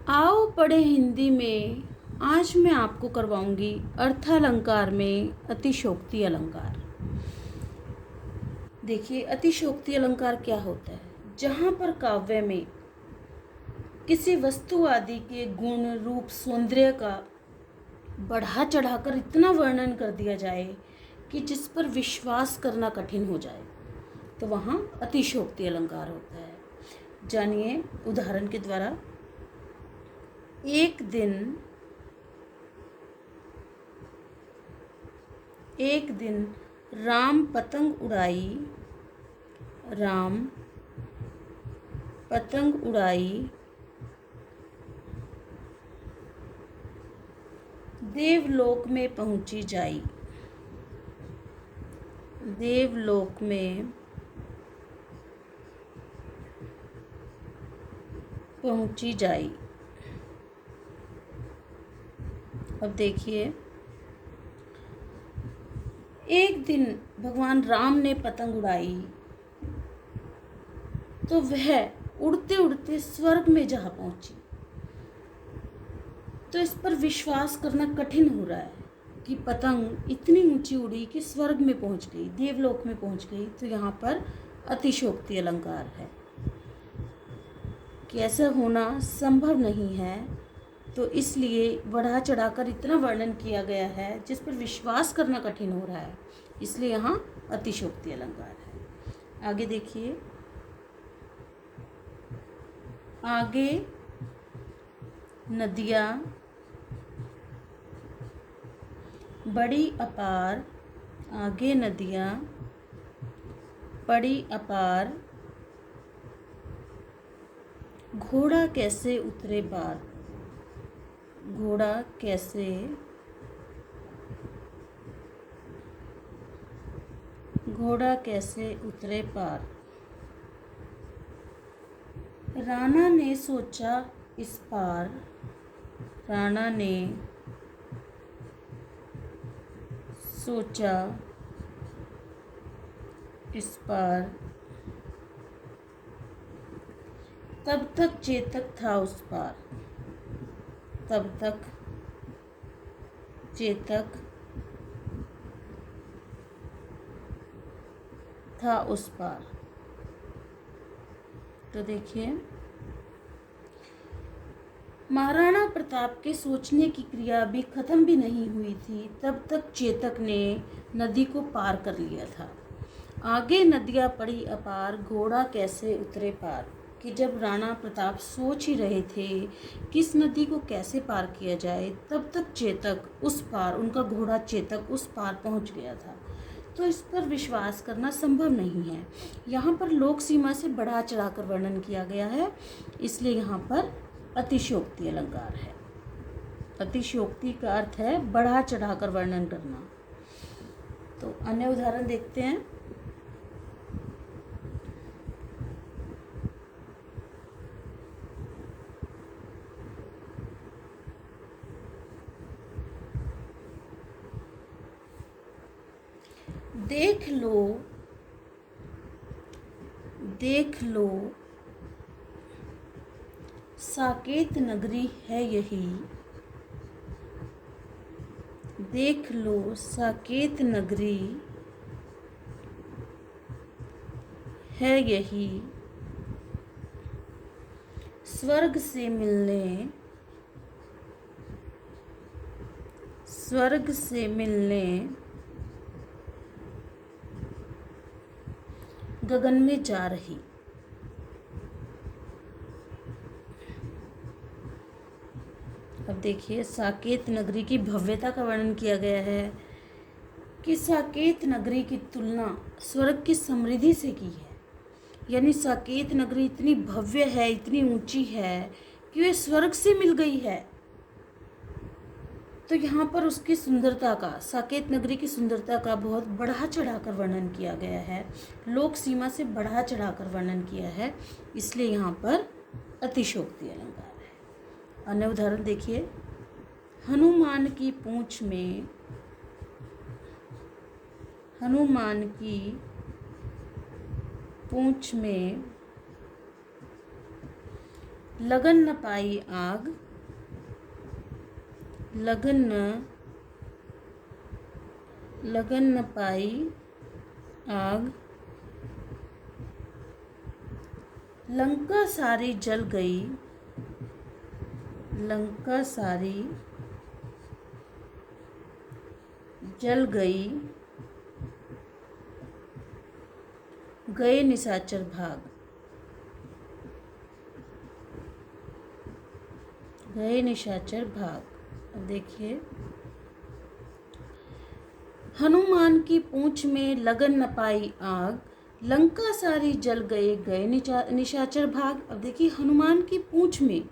आओ पढ़े हिंदी में। आज मैं आपको करवाऊंगी अर्थालंकार में अतिशोक्ति अलंकार। देखिए, अतिशोक्ति अलंकार क्या होता है। जहाँ पर काव्य में किसी वस्तु आदि के गुण, रूप, सौंदर्य का बढ़ा चढ़ाकर इतना वर्णन कर दिया जाए कि जिस पर विश्वास करना कठिन हो जाए, तो वहाँ अतिशोक्ति अलंकार होता है। जानिए उदाहरण के द्वारा। एक दिन राम पतंग उड़ाई, देवलोक में पहुंची जाई। अब देखिए, एक दिन भगवान राम ने पतंग उड़ाई तो वह उड़ते उड़ते स्वर्ग में जा पहुंची। तो इस पर विश्वास करना कठिन हो रहा है कि पतंग इतनी ऊंची उड़ी कि स्वर्ग में पहुंच गई, देवलोक में पहुंच गई। तो यहाँ पर अतिशोक्ति अलंकार है कि ऐसा होना संभव नहीं है। तो इसलिए बढ़ा चढ़ाकर इतना वर्णन किया गया है जिस पर विश्वास करना कठिन हो रहा है, इसलिए यहाँ अतिशोक्ति अलंकार है। आगे देखिए, आगे नदियाँ बड़ी अपार, आगे नदियाँ बड़ी अपार, घोड़ा कैसे उतरे पार, घोड़ा कैसे उतरे पार। राणा ने सोचा इस पार, राणा ने सोचा इस पार, तब तक चेतक था उस पार, तब तक चेतक था उस पार। तो देखिए, महाराणा प्रताप के सोचने की क्रिया भी खत्म भी नहीं हुई थी, तब तक चेतक ने नदी को पार कर लिया था। आगे नदियाँ पड़ी अपार, घोड़ा कैसे उतरे पार। कि जब राणा प्रताप सोच ही रहे थे कि इस नदी को कैसे पार किया जाए, तब तक चेतक उस पार, उनका घोड़ा चेतक उस पार पहुंच गया था। तो इस पर विश्वास करना संभव नहीं है। यहाँ पर लोक सीमा से बढ़ा चढ़ाकर वर्णन किया गया है, इसलिए यहाँ पर अतिशयोक्ति अलंकार है। अतिशयोक्ति का अर्थ है बढ़ा चढ़ाकर वर्णन करना। तो अन्य उदाहरण देखते हैं। देख लो साकेत नगरी है यही, देख लो साकेत नगरी है यही, स्वर्ग से मिलने गगन में जा रही। अब देखिए, साकेत नगरी की भव्यता का वर्णन किया गया है कि साकेत नगरी की तुलना स्वर्ग की समृद्धि से की है। यानी साकेत नगरी इतनी भव्य है, इतनी ऊंची है कि वह स्वर्ग से मिल गई है। तो यहाँ पर उसकी सुंदरता का, साकेत नगरी की सुंदरता का बहुत बढ़ा चढ़ाकर वर्णन किया गया है, लोक सीमा से बढ़ा चढ़ाकर वर्णन किया है, इसलिए यहाँ पर अतिशयोक्ति अलंकार है। अन्य उदाहरण देखिए। हनुमान की पूंछ लगन न पाई आग, लगन न पाई आग, लंका सारी जल गई, लंका सारी जल गई, गए निशाचर भाग, गए निशाचर भाग। अब देखिए, हनुमान की पूंछ में लगन न पाई आग, लंका सारी जल गए, गए निशाचर भाग। अब देखिए, हनुमान की पूंछ में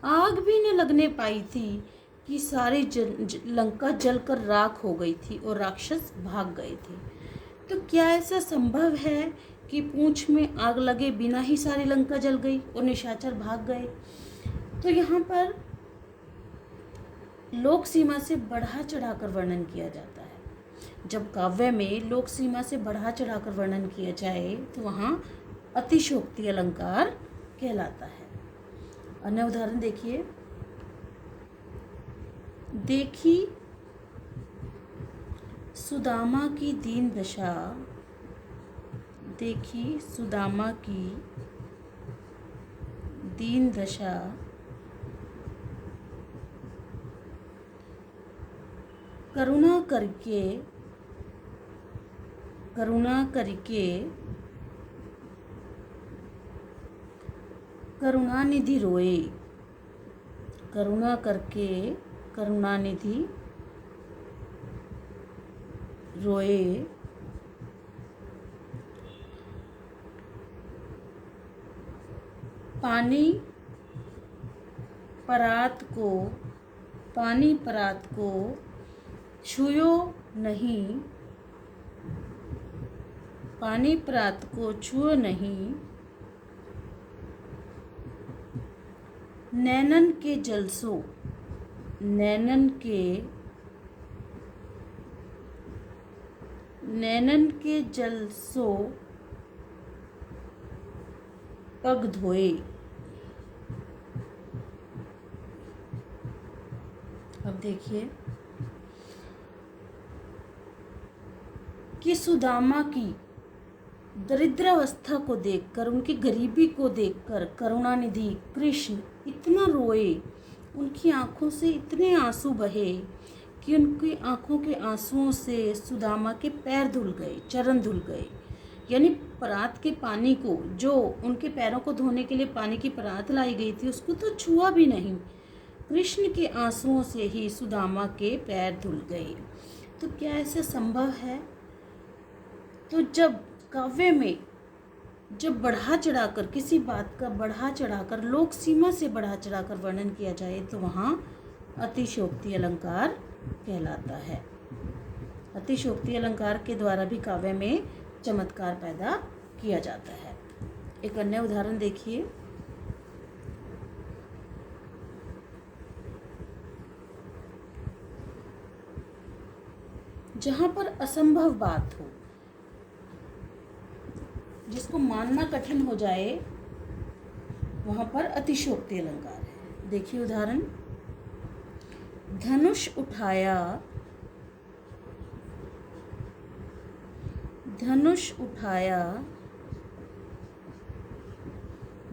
आग भी न लगने पाई थी कि सारी लंका जलकर राख हो गई थी और राक्षस भाग गए थे। तो क्या ऐसा संभव है कि पूंछ में आग लगे बिना ही सारी लंका जल गई और निशाचर भाग गए? तो यहाँ पर लोक सीमा से बढ़ा चढ़ाकर वर्णन किया जाता है। जब काव्य में लोक सीमा से बढ़ा चढ़ाकर वर्णन किया जाए तो वहाँ अतिशयोक्ति अलंकार कहलाता है। अन्य उदाहरण देखिए, देखी सुदामा की दीन दशा, देखी सुदामा की दीन दशा, करुणा करके करुणानिधि रोए, करुणा करके करुणानिधि रोए, पानी परात को छुयो नहीं, पानी परात को छुओ नहीं, नैनन के जलसो, नैनन के जलसो पग धोए। अब देखिए कि सुदामा की दरिद्रावस्था को देखकर, उनकी गरीबी को देखकर करुणानिधि कृष्ण इतना रोए, उनकी आंखों से इतने आंसू बहे कि उनकी आंखों के आंसुओं से सुदामा के पैर धुल गए, चरण धुल गए। यानी परात के पानी को, जो उनके पैरों को धोने के लिए पानी की परात लाई गई थी, उसको तो छुआ भी नहीं। कृष्ण के आंसुओं से ही सुदामा के पैर धुल गए। तो क्या ऐसा संभव है? तो जब काव्य में जब बढ़ा चढ़ाकर किसी बात का बढ़ा चढ़ाकर लोक सीमा से बढ़ा चढ़ाकर वर्णन किया जाए तो वहाँ अतिशयोक्ति अलंकार कहलाता है। अतिशयोक्ति अलंकार के द्वारा भी काव्य में चमत्कार पैदा किया जाता है। एक अन्य उदाहरण देखिए, जहाँ पर असंभव बात हो, जिसको मानना कठिन हो जाए, वहाँ पर अतिशयोक्ति अलंकार है। देखिए उदाहरण, धनुष उठाया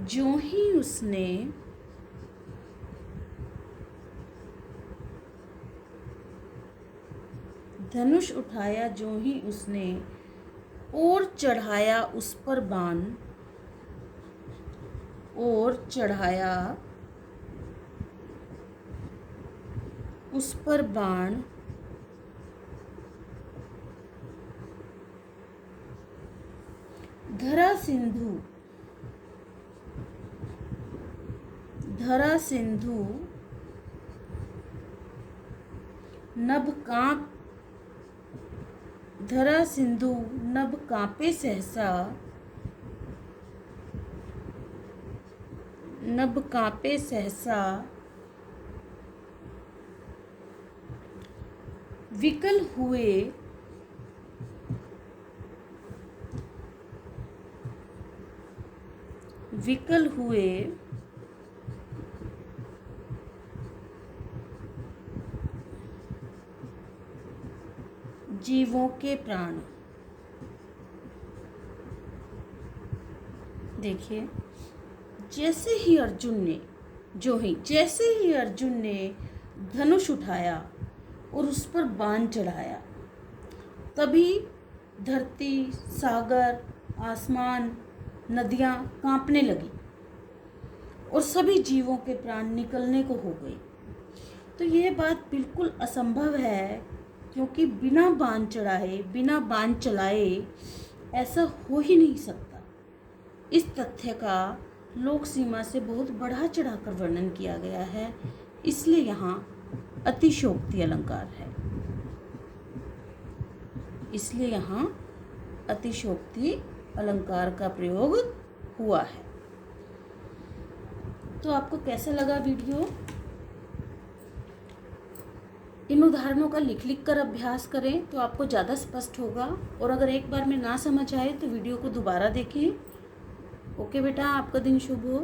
ज्यों ही उसने धनुष उठाया ज्यों ही उसने और चढ़ाया उस पर बाण, और चढ़ाया उस पर बाण, धरा सिंधु नभ कांप, धरा सिंधु नभ कांपे सहसा, नभ कांपे सहसा, विकल हुए जीवों के प्राण। देखिए, जैसे ही अर्जुन ने धनुष उठाया और उस पर बाण चढ़ाया, तभी धरती, सागर, आसमान, नदियाँ कांपने लगी और सभी जीवों के प्राण निकलने को हो गए। तो यह बात बिल्कुल असंभव है, क्योंकि बिना बाण चढ़ाए, बिना बाण चलाए ऐसा हो ही नहीं सकता। इस तथ्य का लोक सीमा से बहुत बढ़ा चढ़ाकर वर्णन किया गया है, इसलिए यहाँ अतिशयोक्ति अलंकार है। इसलिए यहाँ अतिशयोक्ति अलंकार का प्रयोग हुआ है। तो आपको कैसा लगा वीडियो? इन उदाहरणों का लिख कर अभ्यास करें तो आपको ज़्यादा स्पष्ट होगा। और अगर एक बार में ना समझ आए तो वीडियो को दोबारा देखें। ओके बेटा, आपका दिन शुभ हो।